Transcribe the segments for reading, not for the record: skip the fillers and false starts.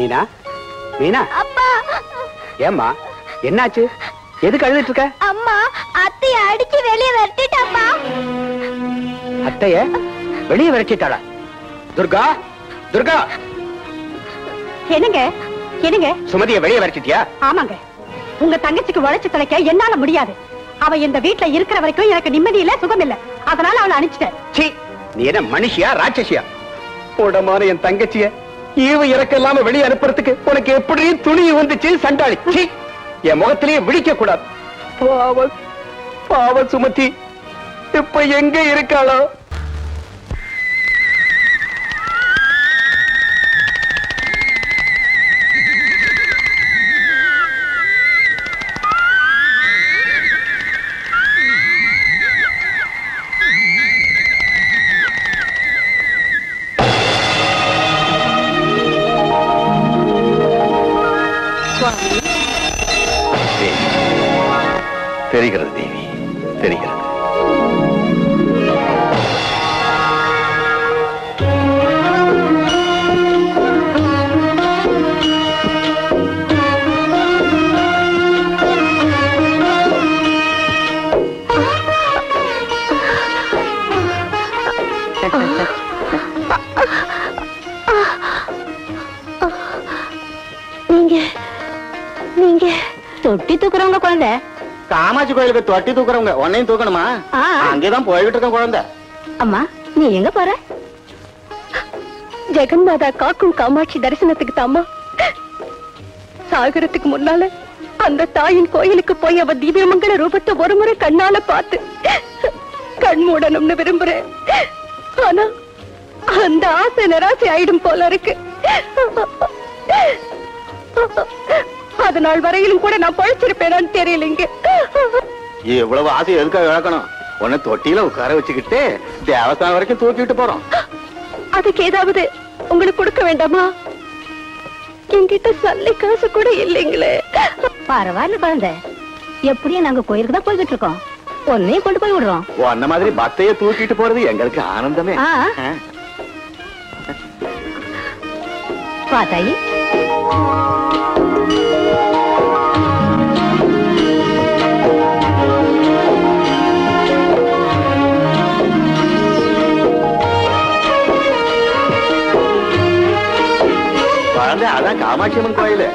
மீனா, மீனா. அப்பா. ஏம்மா என்னாச்சு? எதுக்கு அழுதுட்டு இருக்க? அம்மா அத்தைய அடிச்சு வெளியே விரட்டிட்டாப்பா. அத்தைய வெளியே விரட்டிட்டாளா? துர்கா, துர்கா. என்னங்க என்னங்க? சுமதிய வெளியே விரட்டிட்டியா? ஆமாங்க. உங்க தங்கச்சிக்கு உழைச்சு தலைக்க என்னால முடியாது. அவ இந்த வீட்டுல இருக்கிற வரைக்கும் எனக்கு நிம்மதி இல்ல, சுகம் இல்ல. அதனால அவளை அனுப்பிச்சிட்டேன். சீ, நீ என்ன மனுஷியா ராட்சசியா? உடமான என் தங்கச்சிய ஈவு இறக்க இல்லாம வெளியே அனுப்புறதுக்கு உனக்கு எப்படி துணி வந்துச்சு சண்டாளி? சீ, என் முகத்திலேயே விழிக்க கூடாது. பாவ சுமதி இப்ப எங்க இருக்காளோ? தெரிகிறது தேவி, தெரிகிறது. நீங்க தொட்டி தூக்குறவங்க குழந்தை? காமாட்சி கோயிலுக்கு தொட்டி தூக்குறவங்க. உன்னையும் தூக்கணுமா? அங்கேதான் போய்கிட்டு இருக்க குழந்தை. அம்மா நீ எங்க போற? ஜெகன்மாதா காக்கும் காமாட்சி தரிசனத்துக்கு தாமா. சாகரத்துக்கு முன்னால அந்த தாயின் கோயிலுக்கு போய் அவ திவ்யமங்கல ரூபத்தை ஒரு முறை கண்ணால பார்த்து கண் மூடணும்னு விரும்புறேன். ஆனா அந்த ஆசை நிராசை ஆயிடும் போல இருக்கு. அதனால் வரையிலும் கூட நான் பழிச்சிருப்பேனான்னு தெரியலீங்க. எவ்வளவு ஆசை எதுக்காக இழக்கணும்? உன்னை தொட்டியில உட்கார வச்சுக்கிட்டு தேவஸ்தானம் வரைக்கும் தூக்கிட்டு போறோம். அதுக்கு ஏதாவது உங்களுக்கு கொடுக்க வேண்டாமா? என்கிட்ட சல்லி காசு கூட இல்லைங்களே. பரவாயில்ல குழந்தை, எப்படியும் நாங்க கோயிலுக்கு தான் போய்கிட்டு இருக்கோம். ஒன்னையும் கொண்டு போய் விடுறோம். அந்த மாதிரி பக்தைய தூக்கிட்டு போறது எங்களுக்கு ஆனந்தமே. பாத்தாயி அதான் காமாட்சி அம்மன் கோயிலு.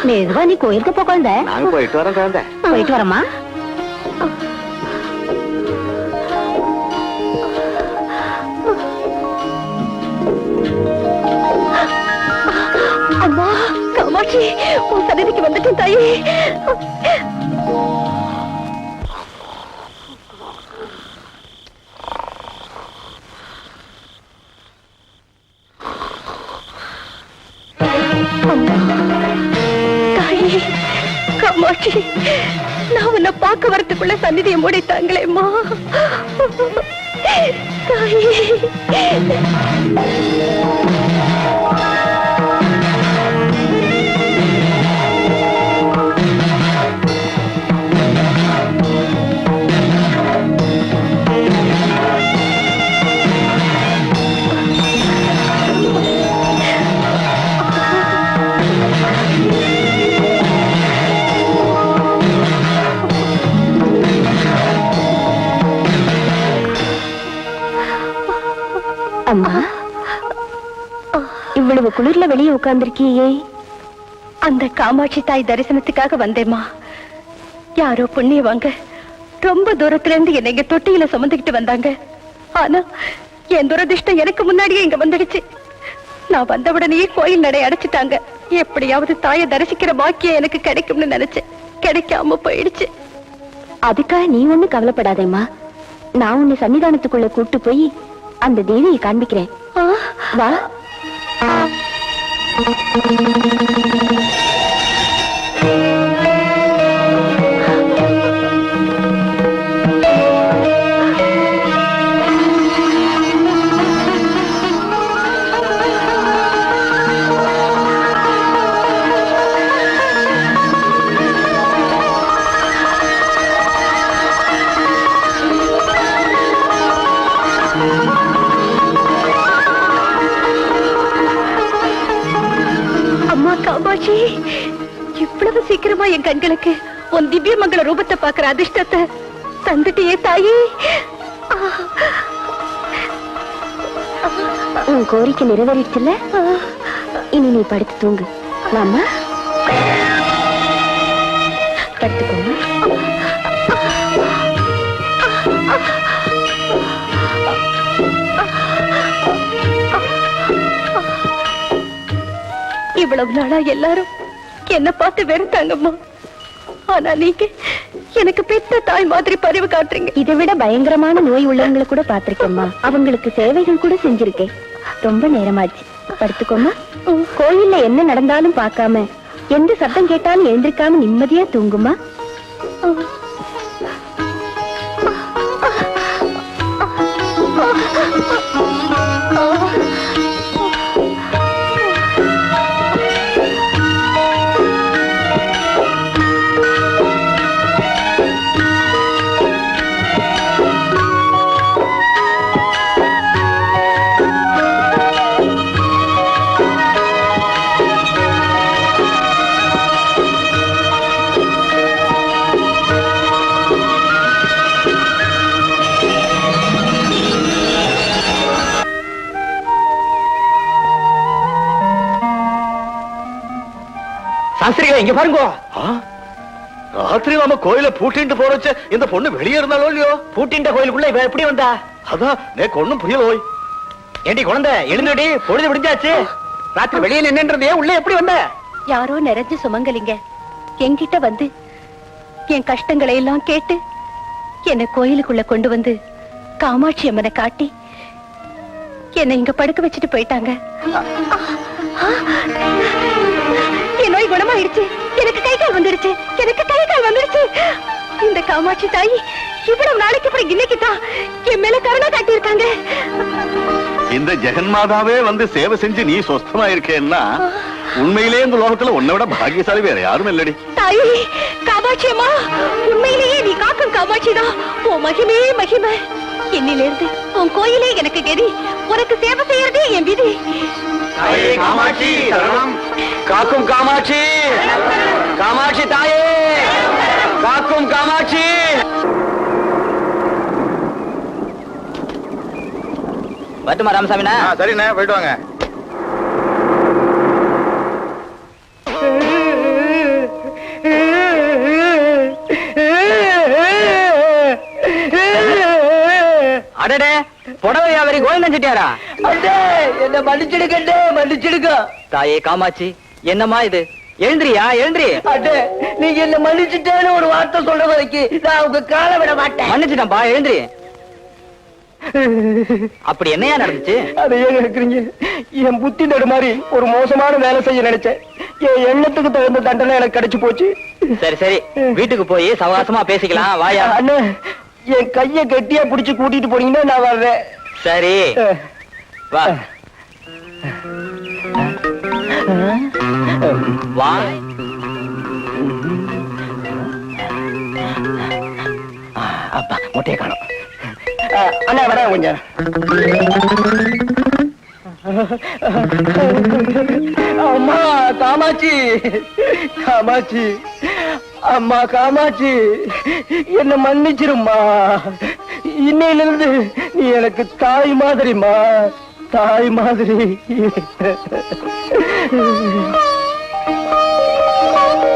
மெதுவா நீ கோயிலுக்கு போ குழந்தை. நாங்க போயிட்டு வரோம் குழந்தை. போயிட்டு வரமா? அம்மா காமாட்சி, உன் சன்னதிக்கு வந்துட்டேன் தாயே. காமாட்சி, நான் உன்னை பார்க்க வரத்துக்குள்ள சந்நிதியை மூடிட்டாங்களேம்மா. தாயே அம்மா, இவ்வளவு குளிர்ல வெளியே உட்கார்ந்திருக்கியே? அந்த காமாட்சி தாய் தரிசனத்துக்காக வந்தேம்மா. யாரோ புண்ணியவாங்க ரொம்ப தூரத்துல இருந்து என்னை இங்க தொட்டியில சுமந்துக்கிட்டு வந்தாங்க. ஆனா என் துரதிஷ்டம் எனக்கு முன்னாடியே இங்க வந்துடுச்சு. நான் வந்தவுடனே கோயில் நடை அடைச்சிட்டாங்க. எப்படியாவது தாயை தரிசிக்கிற பாக்கியம் எனக்கு கிடைக்கும்னு நினைச்சேன். கிடைக்காம போயிடுச்சு. அதுக்காக நீ ஒண்ணு கவலைப்படாதேம்மா. நான் உன்னை சன்னிதானத்துக்குள்ள கூட்டு போய் அந்த தேவியை காண்பிக்கிறேன். வா. என் கண்களுக்கு உன் திவ்யமங்கல ரூபத்தை பார்க்கிற அதிர்ஷ்டத்தை தந்துட்டியே தாயே. உன் கோரிக்கை நிறைவேறிடுச்சுல, இனி நீ படுத்து தூங்கு. மாமா படுத்துக்கோங்க. இவ்வளவு நாளா எல்லாரும் என்ன பார்த்து வெறுத்தாங்கம்மா. ஆனா நீங்க எனக்கு பெத்த தாய் மாதிரி பரிவு காட்டுறீங்க. இதை விட பயங்கரமான நோய் உள்ளவங்களை கூட பாத்திருக்கேம்மா. அவங்களுக்கு சேவைகள் கூட செஞ்சிருக்கேன். ரொம்ப நேரமாச்சு, படுத்துக்கோமா. கோயில்ல என்ன நடந்தாலும் பார்க்காம, எந்த சத்தம் கேட்டாலும் எழுந்திருக்காம நிம்மதியா தூங்குமா. சாஸ்திரிகளா இங்க பாருங்க. ராத்திரி நாம கோயில பூட்டிட்டு போறச்ச இந்த பொண்ணு வெளியே இருந்தாலோ இல்லையோ? பூட்டின்ற கோயிலுக்குள்ள இவ எப்படி வந்தா? அதான் எனக்கு ஒண்ணும் புரியலோய். ஏண்டி குழந்தை எழுந்துடி, பொழுது விடிஞ்சாச்சு. ராத்திரி வெளியே நின்னுன்றதே உள்ள எப்படி வந்த? யாரோ நிறைஞ்சு சுமங்கலிங்க என்கிட்ட வந்து என் கஷ்டங்களை எல்லாம் கேட்டு என்னை கோயிலுக்குள்ள கொண்டு வந்து காமாட்சி அம்மனை காட்டி என்னை இங்க படுக்க வச்சுட்டு போயிட்டாங்க. என் நோய் குணமாயிடுச்சு. எனக்கு கை கால் வந்துடுச்சு. எனக்கு கை கால் வந்துடுச்சு. இந்த காமாட்சி தாய் இவ்வளவு நாளைக்கு அப்புறம் இன்னைக்கு தான் என் மேல கருணை காட்டியிருக்காங்க. இந்த ஜெகன்மாதாவே வந்து சேவை செஞ்சு நீ சொஸ்தமா இருக்கேன்னா உண்மையிலே இந்த லோகத்துல உன்னை விட பாக்கியசாலி வேற யாரும் இல்லடி. தாயி காமாட்சி அம்மா, உண்மையிலேயே நீ காக்கும் காமாட்சி தான். ஓ மகிமே மகிமை. என்னிலிருந்து உன் கோயிலே எனக்கு கெதி. உனக்கு சேவை செய்யறதே என் விதி. காமாட்சி காக்கும் காமாட்சி, காமாட்சி தாயே காக்கும் காமாட்சி. வரட்டுமா ராமசாமினா? சரிண்ணே, போயிட்டு வாங்க. அடடே, புடவை வியாபாரி கோவிந்தன் செட்டியாரா? என்ன மன்னிச்சிடுக்கண்டே, மன்னிச்சிடுக்க. தாயே காமாட்சி, என்னம்மா இது? எழுந்திரியா, எழுந்திரி. அடே, நீங்க என்ன மன்னிச்சுட்டேன்னு ஒரு வார்த்தை சொல்ற வரைக்கும் நான் உங்க கால விட மாட்டேன். மன்னிச்சுட்டேன்பா, எழுந்திரி. அப்படி என்னையா நடந்துச்சு? அதை ஏன் கேக்குறீங்க? என் புத்தி நடு மாதிரி ஒரு மோசமான வேலை செய்ய நினைச்சேன். என் எண்ணத்துக்கு தகுந்த தண்டனை எனக்கு கிடைச்சு போச்சு. சரி சரி, வீட்டுக்கு போய் சவாசமா பேசிக்கலாம், வாயா. அண்ணே, என் கைய கெட்டியா புடிச்சு கூட்டிட்டு போனீங்கன்னா நான் வர்றேன். சரி வா வா. அப்பா மொட்டையை காணும். அண்ணா வரேன் கொஞ்சம். அம்மா காமாட்சி, காமாட்சி, அம்மா காமாட்சி, என்ன மன்னிச்சிரும்மா. இன்னையிலிருந்து நீ எனக்கு தாய் மாதிரிமா, தாய் மாதிரி.